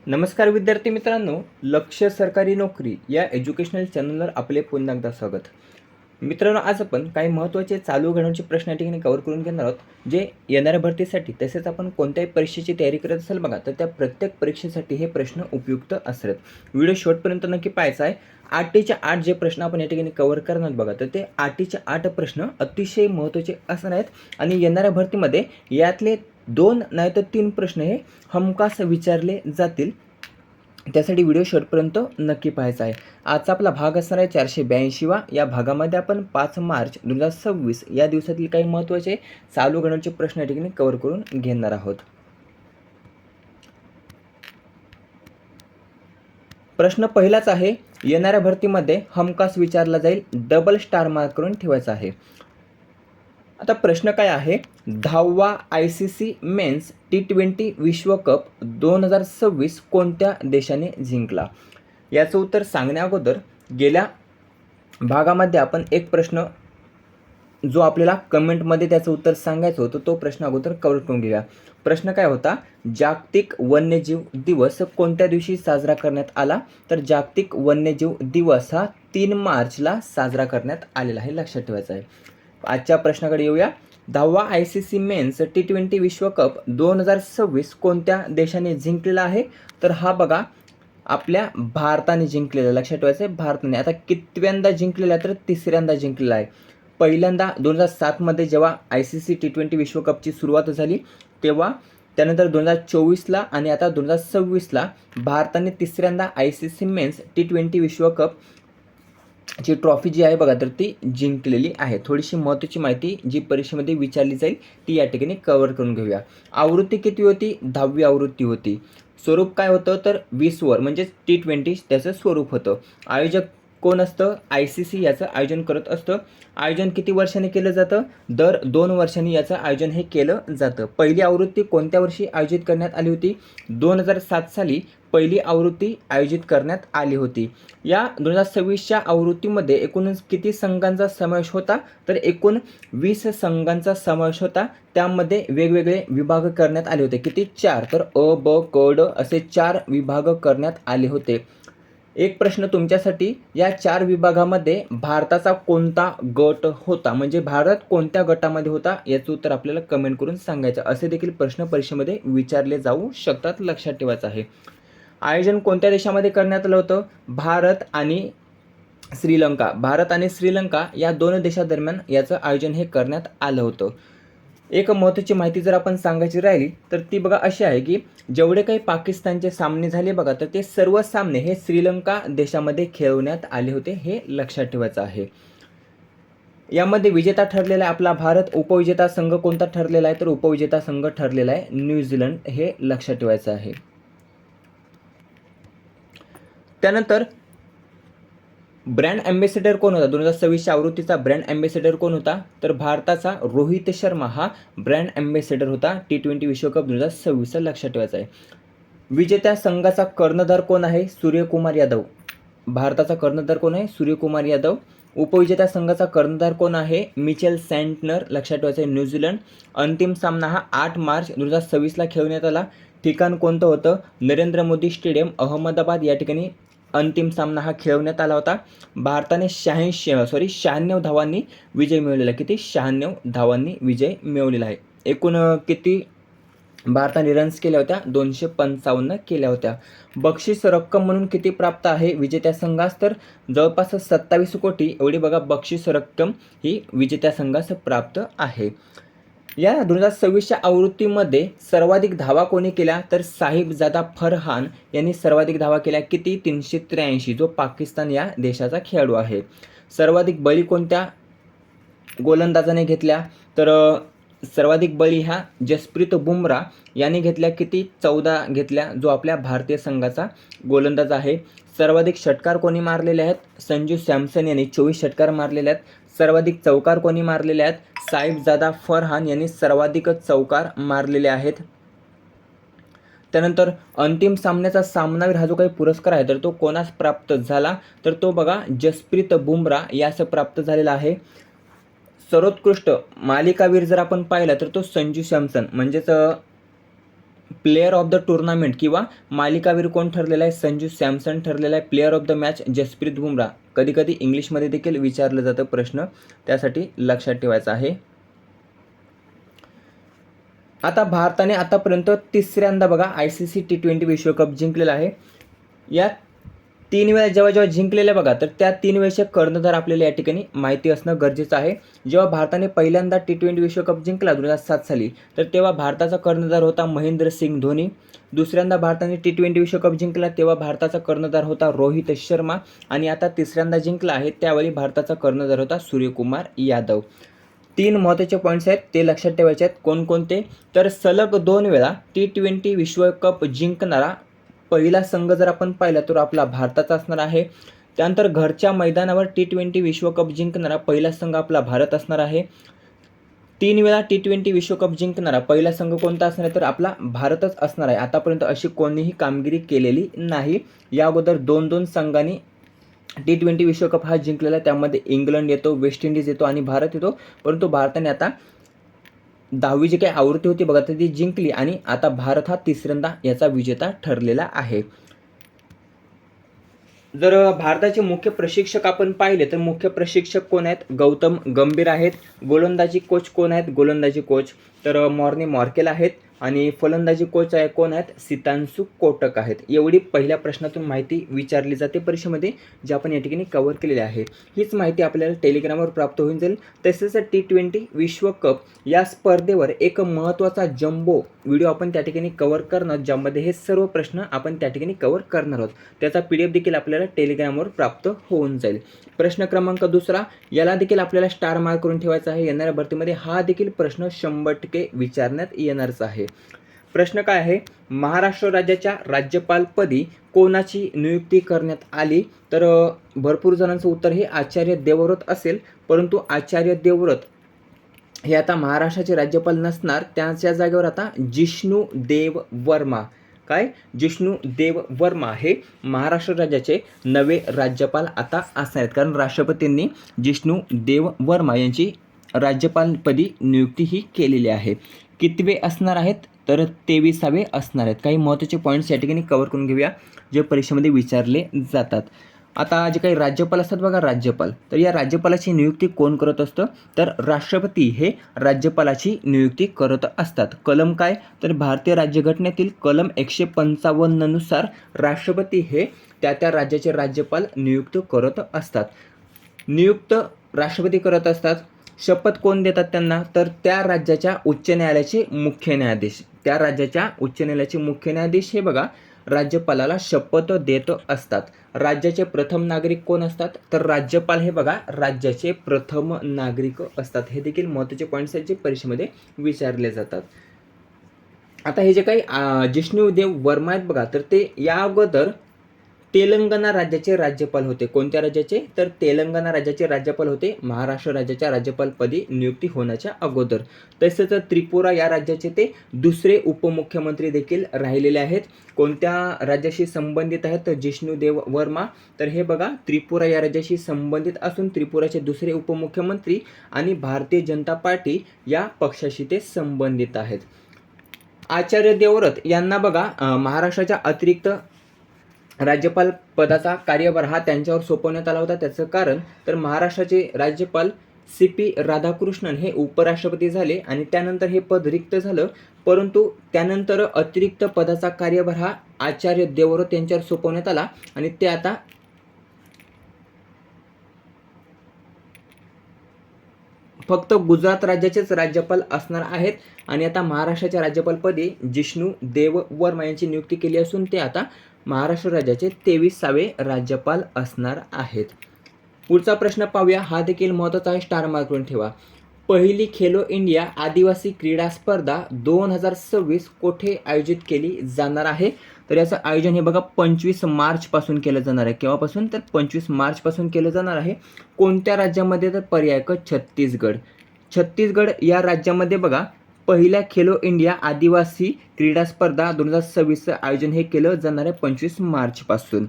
नमस्कार विद्यार्थी मित्रांनो, लक्ष्य सरकारी नोकरी या एज्युकेशनल चॅनलवर आपले पुन्हा एकदा स्वागत. मित्रांनो, आज आपण काही महत्त्वाचे चालू घडामोडींचे प्रश्न या ठिकाणी कव्हर करून घेणार आहोत, जे येणाऱ्या भरतीसाठी तसेच आपण कोणत्याही परीक्षेची तयारी करत असाल बघा, तर त्या प्रत्येक परीक्षेसाठी हे प्रश्न उपयुक्त असतात. व्हिडिओ शेवटपर्यंत नक्की पाहायचा आहे. 8च्या 8 जे प्रश्न आपण या ठिकाणी कव्हर करणार बघा, तर ते 8च्या 8 प्रश्न अतिशय महत्त्वाचे असणार आहेत आणि येणाऱ्या भरतीमध्ये यातले 2 नाही तर 3 प्रश्न हे हमखास विचारले जातील. त्यासाठी व्हिडिओ शेवटपर्यंत नक्की पाहायचा आहे. आजचा आपला भाग असणार आहे 482वा. या भागामध्ये आपण 5 मार्च 2026 या दिवसातील काही महत्त्वाचे चालू घडामोडींचे प्रश्न या ठिकाणी कव्हर करून घेणार आहोत. प्रश्न पहिलाच आहे, येणाऱ्या भरतीमध्ये हमखास विचारला जाईल, डबल स्टार मार्क करून ठेवायचा आहे. आता प्रश्न काय आहे, 10वा ICC मेन्स T20 विश्वकप 2026 कोणत्या देशाने जिंकला? याचं उत्तर सांगण्या अगोदर गेल्या भागामध्ये आपण एक प्रश्न जो आपल्याला कमेंटमध्ये त्याचं उत्तर सांगायचं होतं, तो प्रश्न अगोदर कव्हर करून घेऊया. प्रश्न काय होता, जागतिक वन्यजीव दिवस कोणत्या दिवशी साजरा करण्यात आला? तर जागतिक वन्यजीव दिवस हा 3 मार्चला साजरा करण्यात आलेला आहे, लक्षात ठेवायचं आहे. आजच्या प्रश्नाकडे येऊया. 10वा ICC मेन्स T20 विश्वकप 2026 कोणत्या देशाने जिंकलेला आहे? तर हा बघा आपल्या भारताने जिंकलेला, लक्षात ठेवायचं आहे, भारताने. आता कितव्यांदा जिंकलेला आहे? तर तिसऱ्यांदा जिंकलेला आहे. पहिल्यांदा 2007मध्ये जेव्हा ICC T20 विश्वकपची सुरुवात झाली तेव्हा, त्यानंतर 2024ला आणि आता 2026ला भारताने तिसऱ्यांदा ICC मेन्स T20 विश्वकप ची ट्रॉफी जी आहे बघा, तर ती जिंकलेली आहे. थोडीशी महत्त्वाची माहिती जी परीक्षेमध्ये विचारली जाईल ती या ठिकाणी कव्हर करून घेऊया. आवृत्ती किती होती? 10वी आवृत्ती होती. स्वरूप काय होतं? तर 20 ओव्हर म्हणजे T20 त्याचं स्वरूप होतं. आयोजक कोण असतं? ICC याचं आयोजन करत असतं. आयोजन किती वर्षांनी केलं जातं? दर 2 वर्षांनी याचं आयोजन हे केलं जातं. पहिली आवृत्ती कोणत्या वर्षी आयोजित करण्यात आली होती? 2007 साली पहिली आवृत्ती आयोजित करण्यात आली होती. या 2026च्या आवृत्तीमध्ये एकूण किती संघांचा समावेश होता? तर एकूण 20 संघांचा समावेश होता. त्यामध्ये वेगवेगळे विभाग करण्यात आले होते. किती? 4. तर अ, ब, क, ड असे 4 विभाग करण्यात आले होते. एक प्रश्न तुमच्यासाठी, या 4 विभागामध्ये भारताचा कोणता गट होता? म्हणजे भारत कोणत्या गटामध्ये होता याचं उत्तर आपल्याला कमेंट करून सांगायचं. असे देखील प्रश्न परीक्षेमध्ये विचारले जाऊ शकतात, लक्षात ठेवायचं आहे. आयोजन कोणत्या देशामध्ये करण्यात आलं होतं? भारत आणि श्रीलंका. भारत आणि श्रीलंका या 2 देशादरम्यान याचं आयोजन हे करण्यात आलं होतं. एक महत्त्वाची माहिती जर आपण सांगायची राहिली तर ती बघा अशी आहे, की जेवढे काही पाकिस्तानचे सामने झाले बघा, तर ते सर्व सामने हे श्रीलंका देशामध्ये खेळवण्यात आले होते, हे लक्षात ठेवायचं आहे. यामध्ये विजेता ठरलेला आहे आपला भारत. उपविजेता संघ कोणता ठरलेला आहे? तर उपविजेता संघ ठरलेला आहे न्यूझीलंड, हे लक्षात ठेवायचं आहे. त्यानंतर ब्रँड ॲम्बॅसेडर कोण होता? 2026च्या आवृत्तीचा ब्रँड ॲम्बॅसेडर कोण होता? तर भारताचा रोहित शर्मा हा ब्रँड ॲम्बॅसेडर होता T20 विश्वकप 2026, लक्षात ठेवायचा आहे. विजेत्या संघाचा कर्णधार कोण आहे? सूर्यकुमार यादव. भारताचा कर्णधार कोण आहे? सूर्यकुमार यादव. उपविजेत्या संघाचा कर्णधार कोण आहे? मिचेल सँटनर, लक्षात ठेवायचं आहे, न्यूझीलंड. अंतिम सामना हा 8 मार्च 2026ला खेळवण्यात आला. ठिकाण कोणतं होतं? नरेंद्र मोदी स्टेडियम, अहमदाबाद या ठिकाणी अंतिम सामना हा खेळवण्यात आला होता. भारताने 96 धावांनी विजय मिळवलेला. किती? 96 धावांनी विजय मिळवलेला आहे. एकूण किती भारताने रन्स केल्या होत्या? 255 केल्या होत्या. बक्षीस रक्कम म्हणून किती प्राप्त आहे विजेत्या संघास? तर जवळपास 27 कोटी एवढी बघा बक्षीस रक्कम ही विजेत्या संघास प्राप्त आहे. या 2026च्या आवृत्तीमध्ये सर्वाधिक धावा कोणी केल्या? तर साहिबजादा फरहान यांनी सर्वाधिक धावा केल्या. किती? 383, जो पाकिस्तान या देशाचा खेळाडू आहे. सर्वाधिक बळी कोणत्या गोलंदाजाने घेतल्या? तर सर्वाधिक बळी ह्या जसप्रीत बुमराह याने घेतल्या. किती? 14 घेतल्या, जो आपल्या भारतीय संघाचा गोलंदाज आहे. सर्वाधिक षटकार कोणी मारलेले आहेत? संजू सॅमसन यांनी 24 षटकार मारलेले आहेत. सर्वाधिक चौकार कोणी मारलेले आहेत? साहिबजादा फरहान यांनी सर्वाधिक चौकार मारलेले आहेत. त्यानंतर अंतिम सामन्याचा सामनावीर हा जो काही पुरस्कार आहे तर तो कोणास प्राप्त झाला? तर तो बघा जसप्रीत बुमराह यास प्राप्त झालेला आहे. सर्वोत्कृष्ट मालिकावीर जर आपण पाहिला तर तो संजू सॅमसन म्हणजेच प्लेयर ऑफ द टुर्नामेंट किंवा मालिकावीर कोण ठरलेला आहे? संजू सॅमसन ठरलेला आहे. Player of the match Jasprit Bumrah. कधी कधी इंग्लिशमध्ये देखील विचारलं जातं प्रश्न, त्यासाठी लक्षात ठेवायचं आहे. आता भारताने आतापर्यंत तिसऱ्यांदा बघा ICC T20 विश्वकप जिंकलेला आहे. या 3 वेळा जेव्हा जिंकलेल्या बघा, तर त्या 3 वेळेचे कर्णधार आपल्याला या ठिकाणी माहिती असणं गरजेचं आहे. जेव्हा भारताने पहिल्यांदा T20 विश्वकप जिंकला 2007 साली, तर तेव्हा भारताचा कर्णधार होता महेंद्रसिंग धोनी. दुसऱ्यांदा भारताने T20 विश्वकप जिंकला तेव्हा भारताचा कर्णधार होता रोहित शर्मा. आणि आता तिसऱ्यांदा जिंकला आहे त्यावेळी भारताचा कर्णधार होता सूर्यकुमार यादव. 3 महत्त्वाचे पॉईंट्स आहेत ते लक्षात ठेवायचे आहेत. कोणकोणते? तर सलग 2 वेळा T20 विश्वकप जिंकणारा पहिला संघ जर आपण पाहिला तर आपला भारताचा असणार आहे. त्यानंतर घरच्या मैदानावर T20 विश्वकप जिंकणारा पहिला संघ आपला भारत असणार आहे. 3 वेळा T20 विश्वकप जिंकणारा पहिला संघ कोणता असणार आहे? तर आपला भारतच असणार आहे. आतापर्यंत अशी कोणीही कामगिरी केलेली नाही. या अगोदर 2-2 संघांनी T20 विश्वकप हा जिंकलेला, त्यामध्ये इंग्लंड येतो, वेस्ट इंडिज येतो आणि भारत येतो. परंतु भारताने आता 10वी जी काही आवृत्ती होती बघा तर ती जिंकली आणि आता भारत हा तिसऱ्यांदा याचा विजेता ठरलेला आहे. जर भारताचे मुख्य प्रशिक्षक आपण पाहिले तर मुख्य प्रशिक्षक कोण आहेत? गौतम गंभीर आहेत. गोलंदाजी कोच कोण आहेत? गोलंदाजी कोच तर मॉर्नी मॉर्केल आहेत. आणि फलंदाजी कोच आहे कोण आहेत? सितांशू कोटक आहेत. एवढी पहिल्या प्रश्नातून माहिती विचारली जाते परीक्षेमध्ये, जी आपण या ठिकाणी कव्हर केलेली आहे. हीच माहिती आपल्याला टेलिग्रामवर प्राप्त होऊन जाईल. तसेच T20 विश्वकप या स्पर्धेवर एक महत्त्वाचा जम्बो व्हिडिओ आपण त्या ठिकाणी कव्हर करणार, ज्यामध्ये हे सर्व प्रश्न आपण त्या ठिकाणी कव्हर करणार आहोत. त्याचा PDF देखील आपल्याला टेलिग्रामवर प्राप्त होऊन जाईल. प्रश्न क्रमांक 2, याला देखील आपल्याला स्टार मार्क करून ठेवायचा आहे. येणाऱ्या भरतीमध्ये हा देखील प्रश्न 100% विचारण्यात येणारच आहे. प्रश्न काय आहे? महाराष्ट्र राज्याच्या राज्यपालपदी कोणाची नियुक्ती करण्यात आली? तर भरपूर जणांचं उत्तर हे आचार्य देवव्रत असेल. परंतु आचार्य देवव्रत हे आता महाराष्ट्राचे राज्यपाल नसणार. त्यांच्या जागेवर आता जिष्णू देव वर्मा. काय? जिष्णू देव वर्मा हे महाराष्ट्र राज्याचे नवे राज्यपाल आता असणार आहेत. कारण राष्ट्रपतींनी जिष्णू देव वर्मा यांची राज्यपालपदी नियुक्ती ही केलेली आहे. कितवे असणार आहेत? तर 23वे असणार आहेत. काही महत्त्वाचे पॉईंट्स या ठिकाणी कव्हर करून घेऊया जे परीक्षेमध्ये विचारले जातात. आता जे काही राज्यपाल असतात बघा, राज्यपाल, तर या राज्यपालाची नियुक्ती कोण करत असतं? तर राष्ट्रपती हे राज्यपालाची नियुक्ती करत असतात. कलम काय? तर भारतीय राज्यघटनेतील कलम 155 नुसार राष्ट्रपती हे त्या राज्याचे राज्यपाल नियुक्त करत असतात. नियुक्त राष्ट्रपती करत असतात. शपथ कोण देतात त्यांना? तर त्या राज्याच्या उच्च न्यायालयाचे मुख्य न्यायाधीश. त्या राज्याच्या उच्च न्यायालयाचे मुख्य न्यायाधीश हे बघा राज्यपालाला शपथ देत असतात. राज्याचे प्रथम नागरिक कोण असतात? तर राज्यपाल हे बघा राज्याचे प्रथम नागरिक असतात. हे देखील महत्त्वाचे पॉईंट्स आहेत जे परीक्षेमध्ये विचारले जातात. आता हे जे काही जिष्णू देव वर्मा आहेत बघा, तर ते या अगोदर तेलंगणा राज्याचे राज्यपाल होते. कोणत्या राज्याचे? तर तेलंगणा राज्याचे राज्यपाल होते महाराष्ट्र राज्याच्या राज्यपालपदी नियुक्ती होण्याच्या अगोदर. तसेच त्रिपुरा या राज्याचे ते दुसरे उपमुख्यमंत्री देखील राहिलेले आहेत. कोणत्या राज्याशी संबंधित आहेत तर जिष्णू देव वर्मा? तर हे बघा त्रिपुरा या राज्याशी संबंधित असून त्रिपुराचे दुसरे उपमुख्यमंत्री आणि भारतीय जनता पार्टी या पक्षाशी ते संबंधित आहेत. आचार्य देवव्रत यांना बघा महाराष्ट्राच्या अतिरिक्त राज्यपाल पदाचा कार्यभार हा त्यांच्यावर सोपवण्यात आला होता. त्याचं कारण तर महाराष्ट्राचे राज्यपाल CP राधाकृष्णन हे उपराष्ट्रपती झाले आणि त्यानंतर हे पद रिक्त झालं. परंतु त्यानंतर अतिरिक्त पदाचा कार्यभार हा आचार्य देवव्रत यांच्यावर सोपवण्यात आला आणि ते आता फक्त गुजरात राज्याचेच राज्यपाल असणार आहेत. आणि आता महाराष्ट्राच्या राज्यपालपदी जिष्णू देव वर्मा यांची नियुक्ती केली असून ते आता महाराष्ट्र राज्याचे 23वे राज्यपाल असणार आहेत. पुढचा प्रश्न पाहूया. हा देखील महत्त्वाचा आहे, स्टार मार्क करून ठेवा. पहिली खेलो इंडिया आदिवासी क्रीडा स्पर्धा 2026 कोठे आयोजित केली जाणार आहे? तर याचं आयोजन हे बघा 25 मार्चपासून केलं जाणार आहे. केव्हापासून? तर 25 मार्चपासून केलं जाणार आहे. कोणत्या राज्यामध्ये? तर पर्याय क छत्तीसगड. छत्तीसगड या राज्यामध्ये बघा पहिल्या खेलो इंडिया आदिवासी क्रीडा स्पर्धा 2026चं आयोजन हे केलं जाणार आहे 25 मार्चपासून.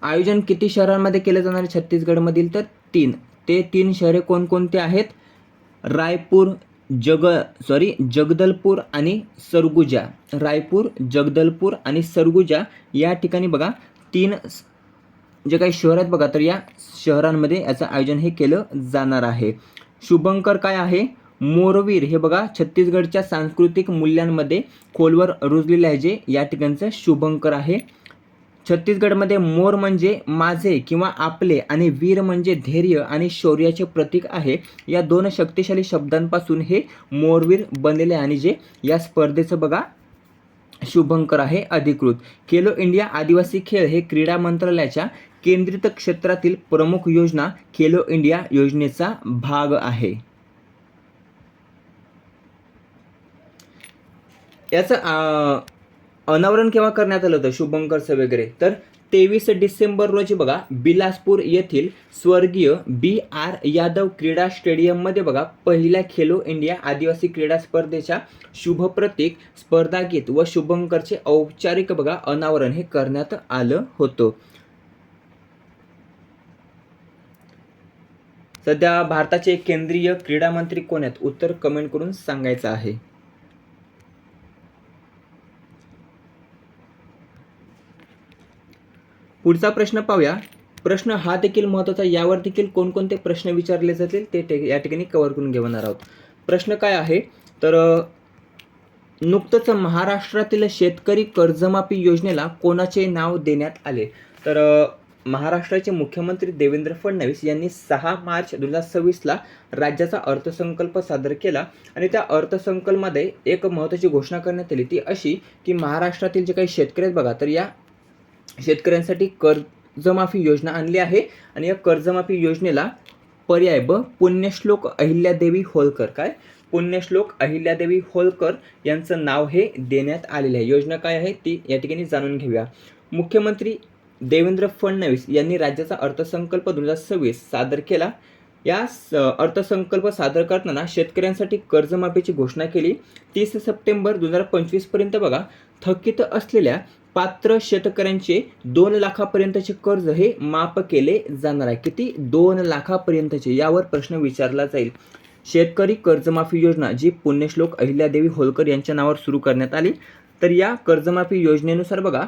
आयोजन किती शहरांमध्ये केलं जाणार आहे छत्तीसगडमधील? तर 3. ते 3 शहरे कोणकोणते आहेत? रायपूर, जगदलपूर आणि सरगुजा, रायपूर, जगदलपूर आणि सरगुजा या ठिकाणी बघा 3 जे काही शहर आहेत बघा, तर या शहरांमध्ये याचं आयोजन हे केलं जाणार आहे. शुभंकर काय आहे? मोरवीर हे बघा छत्तीसगडच्या सांस्कृतिक मूल्यांमध्ये खोलवर रुजलेले आहे, जे या ठिकाणचं शुभंकर आहे. छत्तीसगडमध्ये मोर म्हणजे माझे किंवा आपले आणि वीर म्हणजे धैर्य आणि शौर्याचे प्रतीक आहे. या 2 शक्तिशाली शब्दांपासून हे मोरवीर बनलेले आहे आणि जे या स्पर्धेचं बघा शुभंकर आहे अधिकृत. खेलो इंडिया आदिवासी खेळ हे क्रीडा मंत्रालयाच्या केंद्रित क्षेत्रातील प्रमुख योजना खेलो इंडिया योजनेचा भाग आहे. याचं अनावरण केव्हा करण्यात आलं होतं शुभंकरचं वगैरे? तर 23 डिसेंबर रोजी बघा बिलासपूर येथील स्वर्गीय BR यादव क्रीडा स्टेडियममध्ये बघा पहिल्या खेलो इंडिया आदिवासी क्रीडा स्पर्धेच्या शुभप्रतीक स्पर्धागीत व शुभंकरचे औपचारिक बघा अनावरण हे करण्यात आलं होतं. सध्या भारताचे केंद्रीय क्रीडा मंत्री कोण आहेत? उत्तर कमेंट करून सांगायचं आहे. पुढचा प्रश्न पाहूया. प्रश्न हा देखील महत्त्वाचा, यावर देखील कोणकोणते प्रश्न विचारले जातील ते या ठिकाणी कव्हर करून घेणार आहोत. प्रश्न काय आहे? तर नुकतंच महाराष्ट्रातील शेतकरी कर्जमाफी योजनेला कोणाचे नाव देण्यात आले? तर महाराष्ट्राचे मुख्यमंत्री देवेंद्र फडणवीस यांनी 6 मार्च 2026ला राज्याचा अर्थसंकल्प सादर केला आणि त्या अर्थसंकल्पामध्ये एक महत्त्वाची घोषणा करण्यात आली, ती अशी की महाराष्ट्रातील जे काही शेतकरी आहेत बघा, तर या शेतकऱ्यांसाठी कर्जमाफी योजना आणली आहे आणि या कर्जमाफी योजनेला पर्याय पुण्यश्लोक अहिल्यादेवी होळकर, काय पुण्यश्लोक अहिल्यादेवी होळकर यांचं नाव हे देण्यात आलेलं आहे. योजना काय आहे ती या ठिकाणी जाणून घेऊया. मुख्यमंत्री देवेंद्र फडणवीस यांनी राज्याचा अर्थसंकल्प 2026 सादर केला. या अर्थसंकल्प सादर करताना शेतकऱ्यांसाठी कर्जमाफीची घोषणा केली. 30 सप्टेंबर 2025 पर्यंत बघा थकीत असलेल्या पात्र शेतकऱ्यांचे 2 लाखापर्यंतचे कर्ज हे माफ केले जाणार आहे. किती? 2 लाखापर्यंतचे. यावर प्रश्न विचारला जाईल. शेतकरी कर्जमाफी योजना जी पुण्यश्लोक अहिल्यादेवी होळकर यांच्या नावावर सुरू करण्यात आली, तर या कर्जमाफी योजनेनुसार बघा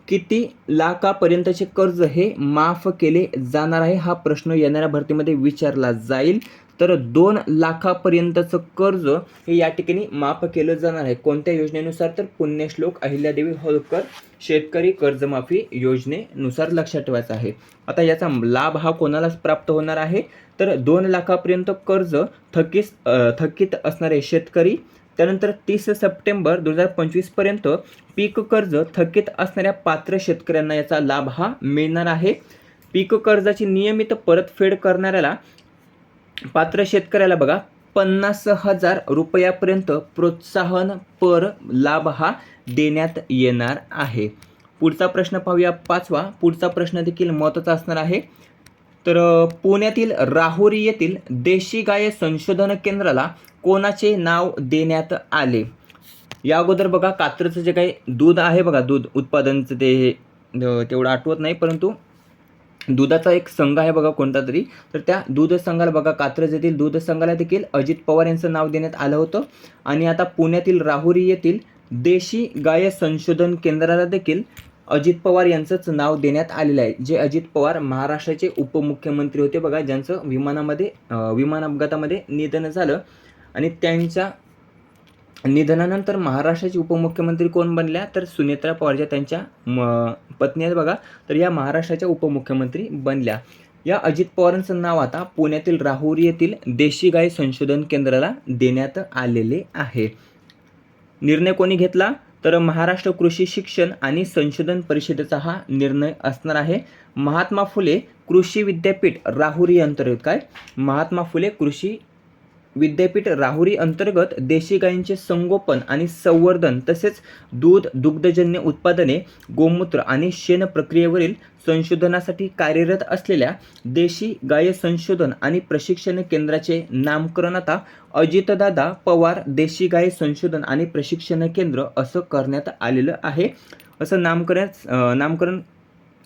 किती लाखापर्यंतचे कर्ज हे माफ केले जाणार आहे, हा प्रश्न येणाऱ्या भरतीमध्ये विचारला जाईल. तर 2 लाखापर्यंतचं कर्ज हे या ठिकाणी माफ केलं जाणार आहे. कोणत्या योजनेनुसार? तर पुण्यश्लोक अहिल्यादेवी होळकर शेतकरी कर्जमाफी योजनेनुसार. लक्षात ठेवायचं आहे. आता याचा लाभ हा कोणाला प्राप्त होणार आहे? तर 2 लाखापर्यंत कर्ज थकीत असणारे शेतकरी, त्यानंतर 30 सप्टेंबर 2025 पर्यंत पीक कर्ज थकीत असणाऱ्या पात्र शेतकऱ्यांना याचा लाभ हा मिळणार आहे. पीक कर्जाची नियमित परतफेड करणाऱ्याला पात्र शेतकऱ्याला बघा 50,000 रुपयापर्यंत प्रोत्साहनपर लाभ हा देण्यात येणार आहे. पुढचा प्रश्न पाहूया 5वा. पुढचा प्रश्न देखील महत्त्वाचा असणार आहे. तर पुण्यातील राहुरी येथील देशी गाय संशोधन केंद्राला कोणाचे नाव देण्यात आले? या अगोदर बघा कात्रचं जे काही दूध आहे बघा, दूध उत्पादनचं ते तेवढं आठवत नाही, परंतु दुधाचा एक संघ आहे बघा कोणता तरी, तर त्या दूध संघाला बघा कात्रज येथील दूध संघाला देखील अजित पवार यांचं नाव देण्यात आलं होतं. आणि आता पुण्यातील राहुरी येथील देशी गाय संशोधन केंद्राला देखील अजित पवार यांचंच नाव देण्यात आलेलं आहे. जे अजित पवार महाराष्ट्राचे उपमुख्यमंत्री होते बघा, ज्यांचं विमान अपघातामध्ये निधन झालं आणि त्यांच्या निधनानंतर महाराष्ट्राचे उपमुख्यमंत्री कोण बनल्या? तर सुनेत्रा पवार, ज्या त्यांच्या पत्नी आहेत बघा, तर या महाराष्ट्राच्या उपमुख्यमंत्री बनल्या. या अजित पवारांचं नाव आता पुण्यातील राहुरी येथील देशी गाय संशोधन केंद्राला देण्यात आलेले आहे. निर्णय कोणी घेतला? तर महाराष्ट्र कृषी शिक्षण आणि संशोधन परिषदेचा हा निर्णय असणार आहे. महात्मा फुले कृषी विद्यापीठ राहुरी अंतर्गत, काय महात्मा फुले कृषी विद्यापीठ राहुरी अंतर्गत देशी गायींचे संगोपन आणि संवर्धन तसेच दूध, दुग्धजन्य उत्पादने, गोमूत्र आणि शेण प्रक्रियेवरील संशोधनासाठी कार्यरत असलेल्या देशी गाय संशोधन आणि प्रशिक्षण केंद्राचे नामकरण आता अजितदादा पवार देशी गाय संशोधन आणि प्रशिक्षण केंद्र असं करण्यात आलेलं आहे. असं नामकरण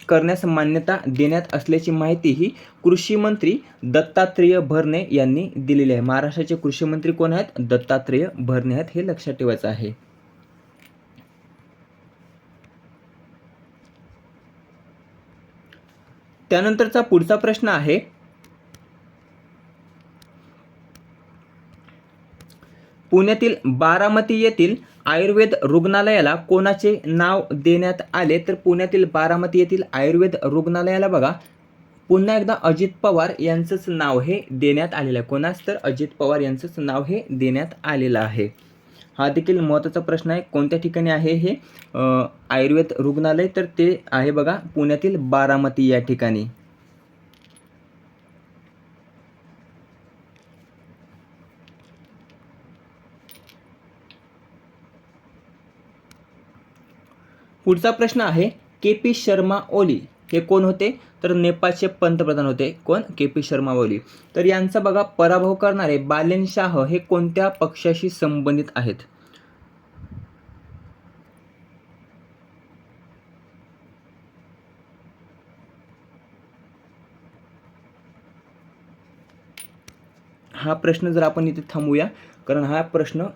करण्यास मान्यता देण्यात असल्याची माहिती ही कृषी मंत्री दत्तात्रेय भरणे यांनी दिलेली आहे. महाराष्ट्राचे कृषी मंत्री कोण आहेत? दत्तात्रेय भरणे आहेत, हे लक्षात ठेवायचं आहे. त्यानंतरचा पुढचा प्रश्न आहे, पुण्यातील बारामती येथील आयुर्वेद रुग्णालयाला कोणाचे नाव देण्यात आले? तर पुण्यातील बारामती येथील आयुर्वेद रुग्णालयाला बघा पुन्हा एकदा अजित पवार यांचंच नाव हे देण्यात आलेलं आहे. कोणाच? तर अजित पवार यांचंच नाव हे देण्यात आलेलं आहे. हा देखील महत्त्वाचा प्रश्न आहे. कोणत्या ठिकाणी आहे हे आयुर्वेद रुग्णालय? तर ते आहे बघा पुण्यातील बारामती या ठिकाणी. पुढचा प्रश्न आहे, के.पी. शर्मा ओली हे कोण होते? तर नेपाळचे पंतप्रधान होते. कोण? के.पी. शर्मा ओली. तर यांचा बघा पराभव करणारे बालेन शाह हे कोणत्या पक्षाशी संबंधित आहेत? हा प्रश्न जर आपण इथे थांबूया, कारण हा प्रश्न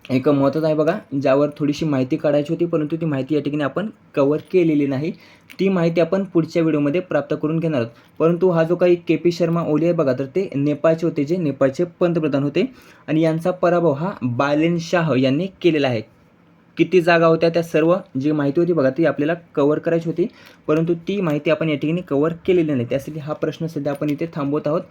एक महत्त्वाचा आहे बघा, ज्यावर थोडीशी माहिती काढायची होती, परंतु ती माहिती या ठिकाणी आपण कव्हर केलेली नाही. ती माहिती आपण पुढच्या व्हिडिओमध्ये प्राप्त करून घेणार आहोत. परंतु हा जो काही के.पी. शर्मा ओली आहे बघा, तर ते नेपाळचे होते, जे नेपाळचे पंतप्रधान होते आणि यांचा पराभव हा बालेन शाह यांनी केलेला आहे. किती जागा होत्या त्या सर्व जी माहिती होती बघा ती आपल्याला कव्हर करायची होती, परंतु ती माहिती आपण या ठिकाणी कव्हर केलेली नाही. त्यासाठी हा प्रश्न सध्या आपण इथे थांबवत आहोत.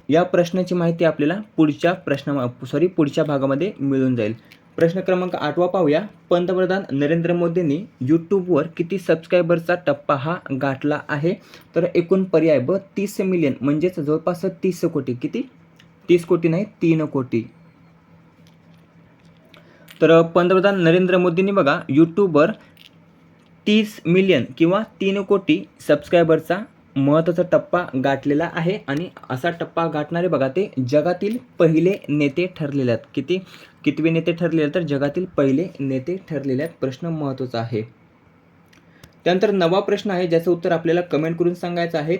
या प्रश्नाची माहिती आपल्याला पुढच्या भागामध्ये मिळून जाईल. प्रश्न क्रमांक 8 पाहूया. पंतप्रधान नरेंद्र मोदींनी यूट्यूबवर किती सबस्क्रायबरचा टप्पा हा गाठला आहे? तर एकूण पर्याय 30 मिलियन म्हणजेच जवळपास 30 कोटी. किती? 30 कोटी नाही, 3 कोटी. तर पंतप्रधान नरेंद्र मोदींनी बघा यूट्यूबवर 30 मिलियन किंवा 3 कोटी सबस्क्रायबरचा महत्त्वाचा टप्पा गाठलेला आहे आणि असा टप्पा गाठणारे बघा ते जगातील पहिले नेते ठरलेले आहेत. कितवे नेते ठरलेले? तर जगातील पहिले नेते ठरलेले आहेत. प्रश्न महत्त्वाचा आहे. त्यानंतर 9वा प्रश्न आहे, ज्याचं उत्तर आपल्याला कमेंट करून सांगायचं आहे.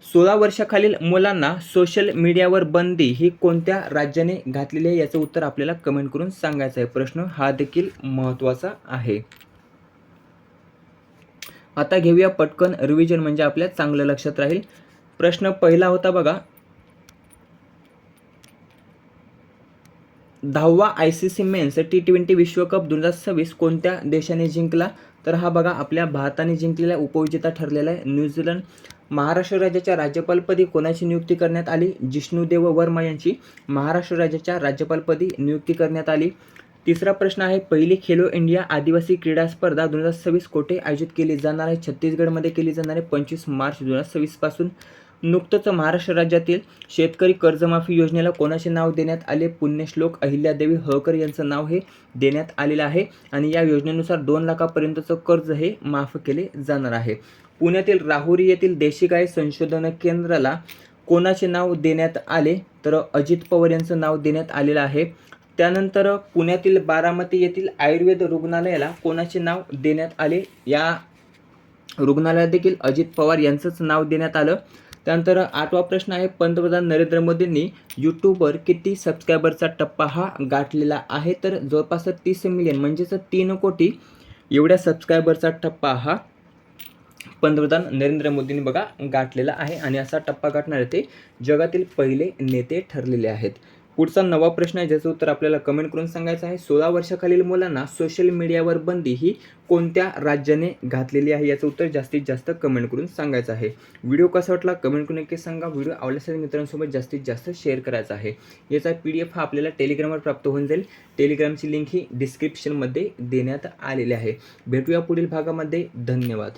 16 वर्षाखालील मुलांना सोशल मीडियावर बंदी ही कोणत्या राज्याने घातलेली आहे? याचं उत्तर आपल्याला कमेंट करून सांगायचं आहे. प्रश्न हा देखील महत्त्वाचा आहे. आता घेऊया पटकन रिव्हिजन, म्हणजे आपल्या चांगलं लक्षात राहील. प्रश्न पहिला होता बघा, 10वा ICC मेन्स T20 विश्वकप 2026 कोणत्या देशाने जिंकला? तर हा बघा आपल्या भारताने जिंकलेला, उपविजेता ठरलेला आहे न्यूझीलंड. महाराष्ट्र राज्याच्या राज्यपालपदी कोणाची नियुक्ती करण्यात आली? जिष्णुदेव वर्मा यांची महाराष्ट्र राज्याच्या राज्यपालपदी नियुक्ती करण्यात आली. तिसरा प्रश्न आहे, पहिली खेलो इंडिया आदिवासी क्रीडा स्पर्धा 2026 कोठे आयोजित केली जाणार आहे? छत्तीसगडमध्ये केली जाणार आहे 25 मार्च 2026 पासून. नुकतंच महाराष्ट्र राज्यातील शेतकरी कर्जमाफी योजनेला कोणाचे नाव देण्यात आले? पुण्यश्लोक अहिल्यादेवी होळकर यांचं नाव हे देण्यात आलेलं आहे आणि या योजनेनुसार 2 लाखापर्यंतचं कर्ज हे माफ केले जाणार आहे. पुण्यातील राहुरी येथील देशी गाय संशोधन केंद्राला कोणाचे नाव देण्यात आले? तर अजित पवार यांचं नाव देण्यात आलेलं आहे. त्यानंतर पुण्यातील बारामती येथील आयुर्वेद रुग्णालयाला कोणाचे नाव देण्यात आले? या रुग्णालयात देखील अजित पवार यांचंच नाव देण्यात आलं. त्यानंतर 8वा प्रश्न आहे, पंतप्रधान नरेंद्र मोदींनी यूट्यूबवर किती सबस्क्रायबरचा टप्पा हा गाठलेला आहे? तर जवळपास 30 मिलियन म्हणजेच 3 कोटी एवढ्या सबस्क्रायबरचा टप्पा हा पंतप्रधान नरेंद्र मोदींनी बघा गाठलेला आहे आणि असा टप्पा गाठणारे ते जगातील पहिले नेते ठरलेले आहेत. पुढचा 9वा प्रश्न आहे, ज्याचं उत्तर आपल्याला कमेंट करून सांगायचं आहे. 16 वर्षाखालील मुलांना सोशल मीडियावर बंदी ही कोणत्या राज्याने घातलेली आहे? याचं उत्तर जास्तीत जास्त कमेंट करून सांगायचं आहे. व्हिडिओ कसा वाटला कमेंट करून नक्की सांगा. व्हिडिओ आवडल्यास मित्रांसोबत जास्तीत जास्त शेअर करायचा आहे. याचा PDF हा आपल्याला टेलिग्रामवर प्राप्त होऊन जाईल. टेलिग्रामची लिंक ही डिस्क्रिप्शनमध्ये देण्यात आलेली आहे. भेटूया पुढील भागामध्ये. धन्यवाद.